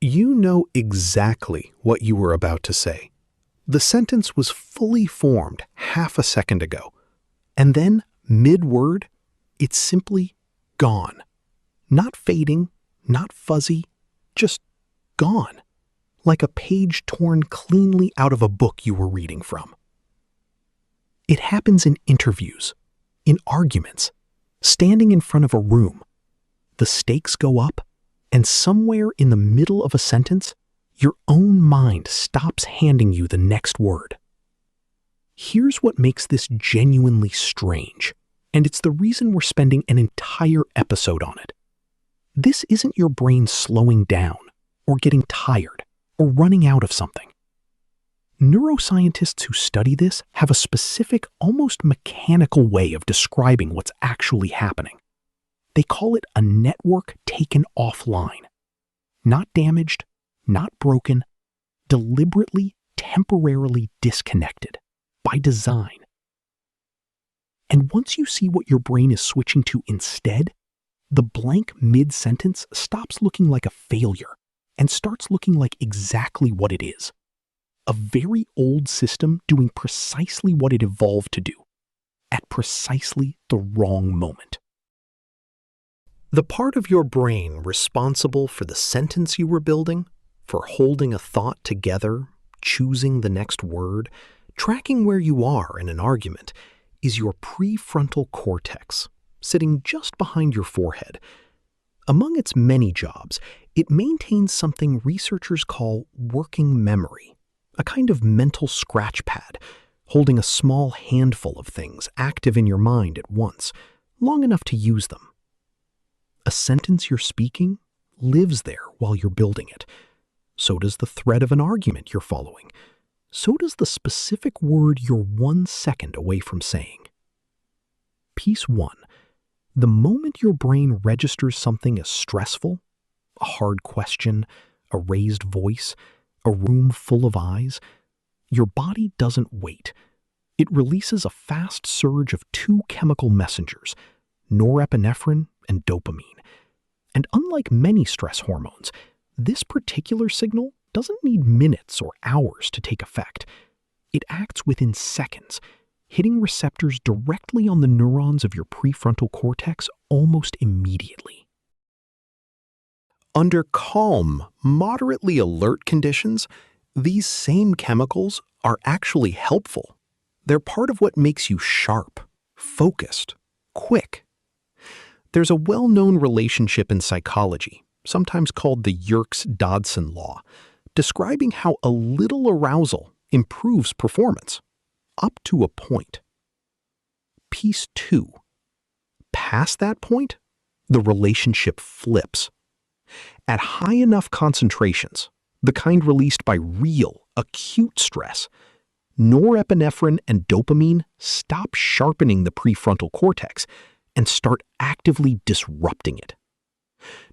You know exactly what you were about to say. The sentence was fully formed half a second ago, and then, mid-word, it's simply gone. Not fading, not fuzzy, just gone. Like a page torn cleanly out of a book you were reading from. It happens in interviews, in arguments, standing in front of a room. The stakes go up, and somewhere in the middle of a sentence, your own mind stops handing you the next word. Here's what makes this genuinely strange, and it's the reason we're spending an entire episode on it. This isn't your brain slowing down, or getting tired, or running out of something. Neuroscientists who study this have a specific, almost mechanical way of describing what's actually happening. They call it a network taken offline. Not damaged, not broken, deliberately, temporarily disconnected, by design. And once you see what your brain is switching to instead, the blank mid-sentence stops looking like a failure and starts looking like exactly what it is. A very old system doing precisely what it evolved to do, at precisely the wrong moment. The part of your brain responsible for the sentence you were building, for holding a thought together, choosing the next word, tracking where you are in an argument, is your prefrontal cortex, sitting just behind your forehead. Among its many jobs, it maintains something researchers call working memory, a kind of mental scratchpad, holding a small handful of things active in your mind at once, long enough to use them. A sentence you're speaking lives there while you're building it. So does the thread of an argument you're following. So does the specific word you're 1 second away from saying. Piece 1. The moment your brain registers something as stressful, a hard question, a raised voice, a room full of eyes, your body doesn't wait. It releases a fast surge of 2 chemical messengers, norepinephrine and dopamine. And unlike many stress hormones, this particular signal doesn't need minutes or hours to take effect. It acts within seconds, hitting receptors directly on the neurons of your prefrontal cortex almost immediately. Under calm, moderately alert conditions, these same chemicals are actually helpful. They're part of what makes you sharp, focused, quick. There's a well-known relationship in psychology, sometimes called the Yerkes-Dodson law, describing how a little arousal improves performance, up to a point. Piece 2. Past that point, the relationship flips. At high enough concentrations, the kind released by real, acute stress, norepinephrine and dopamine stop sharpening the prefrontal cortex and start actively disrupting it.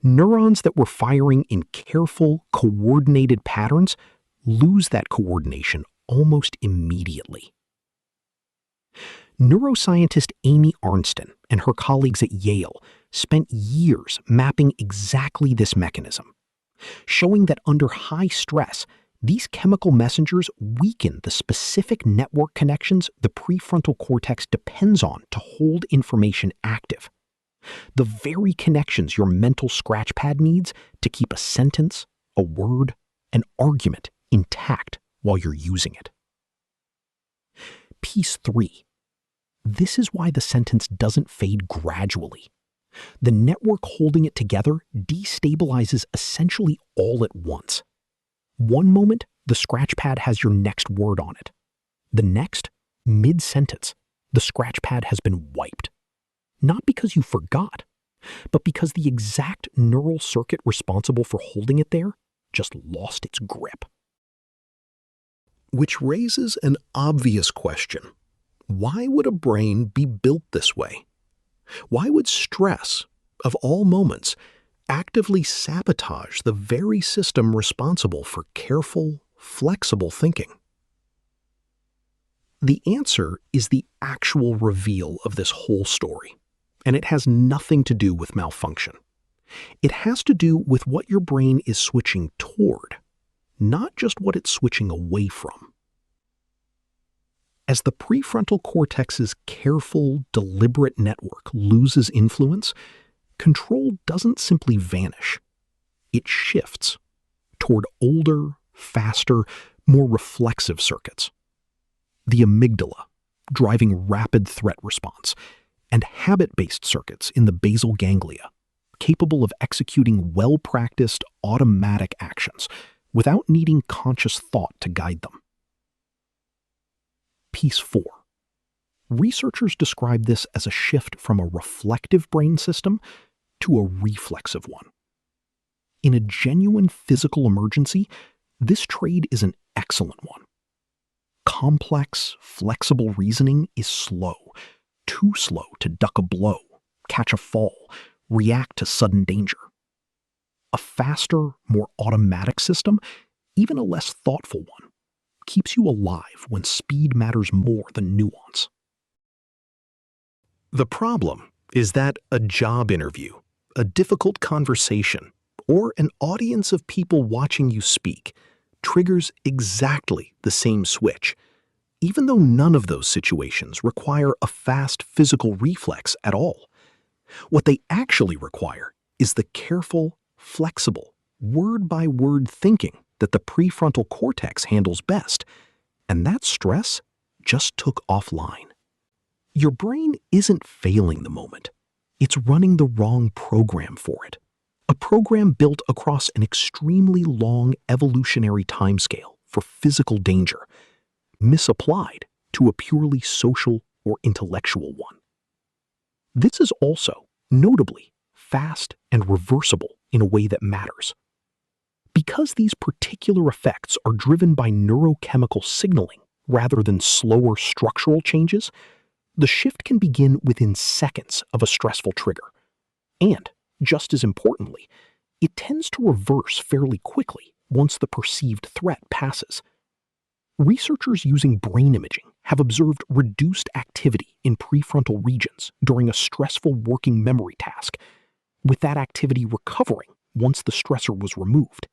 Neurons that were firing in careful, coordinated patterns lose that coordination almost immediately. Neuroscientist Amy Arnsten and her colleagues at Yale spent years mapping exactly this mechanism, showing that under high stress, these chemical messengers weaken the specific network connections the prefrontal cortex depends on to hold information active. The very connections your mental scratchpad needs to keep a sentence, a word, an argument intact while you're using it. Piece 3. This is why the sentence doesn't fade gradually. The network holding it together destabilizes essentially all at once. One moment, the scratchpad has your next word on it. The next, mid-sentence, the scratchpad has been wiped. Not because you forgot, but because the exact neural circuit responsible for holding it there just lost its grip. Which raises an obvious question. Why would a brain be built this way? Why would stress, of all moments, actively sabotage the very system responsible for careful, flexible thinking? The answer is the actual reveal of this whole story, and it has nothing to do with malfunction. It has to do with what your brain is switching toward, not just what it's switching away from. As the prefrontal cortex's careful, deliberate network loses influence, control doesn't simply vanish. It shifts toward older, faster, more reflexive circuits. The amygdala, driving rapid threat response, and habit-based circuits in the basal ganglia, capable of executing well-practiced automatic actions without needing conscious thought to guide them. Piece 4. Researchers describe this as a shift from a reflective brain system to a reflexive one. In a genuine physical emergency, this trade is an excellent one. Complex, flexible reasoning is slow, too slow to duck a blow, catch a fall, react to sudden danger. A faster, more automatic system, even a less thoughtful one, keeps you alive when speed matters more than nuance. The problem is that a job interview, a difficult conversation, or an audience of people watching you speak triggers exactly the same switch, even though none of those situations require a fast physical reflex at all. What they actually require is the careful, flexible, word-by-word thinking that the prefrontal cortex handles best, and that stress just took offline. Your brain isn't failing the moment. It's running the wrong program for it. A program built across an extremely long evolutionary timescale for physical danger, misapplied to a purely social or intellectual one. This is also, notably, fast and reversible in a way that matters. Because these particular effects are driven by neurochemical signaling rather than slower structural changes, the shift can begin within seconds of a stressful trigger. And, just as importantly, it tends to reverse fairly quickly once the perceived threat passes. Researchers using brain imaging have observed reduced activity in prefrontal regions during a stressful working memory task, with that activity recovering once the stressor was removed.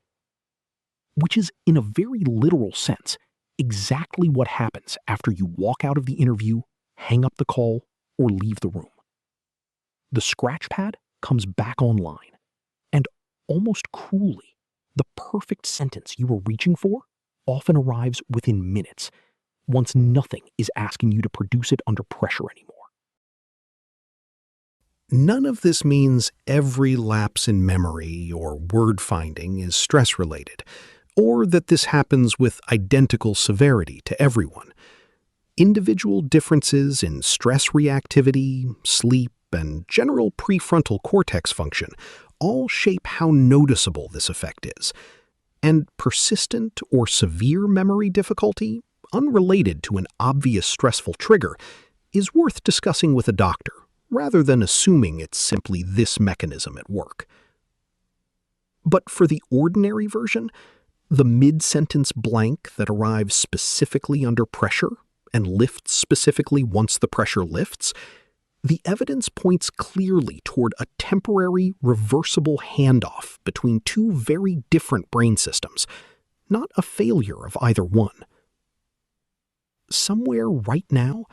Which is, in a very literal sense, exactly what happens after you walk out of the interview, hang up the call, or leave the room. The scratchpad comes back online, and almost cruelly, the perfect sentence you were reaching for often arrives within minutes, once nothing is asking you to produce it under pressure anymore. None of this means every lapse in memory or word finding is stress-related, or that this happens with identical severity to everyone. Individual differences in stress reactivity, sleep, and general prefrontal cortex function all shape how noticeable this effect is. And persistent or severe memory difficulty, unrelated to an obvious stressful trigger, is worth discussing with a doctor, rather than assuming it's simply this mechanism at work. But for the ordinary version, the mid-sentence blank that arrives specifically under pressure and lifts specifically once the pressure lifts, the evidence points clearly toward a temporary, reversible handoff between two very different brain systems, not a failure of either one. Somewhere right now,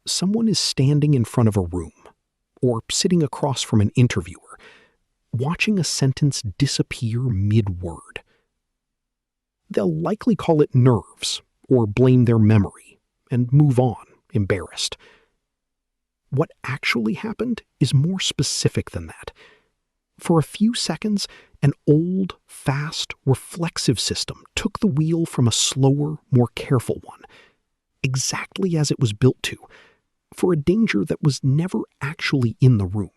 someone is standing in front of a room, or sitting across from an interviewer, watching a sentence disappear mid-word. They'll likely call it nerves, or blame their memory, and move on, embarrassed. What actually happened is more specific than that. For a few seconds, an old, fast, reflexive system took the wheel from a slower, more careful one, exactly as it was built to, for a danger that was never actually in the room.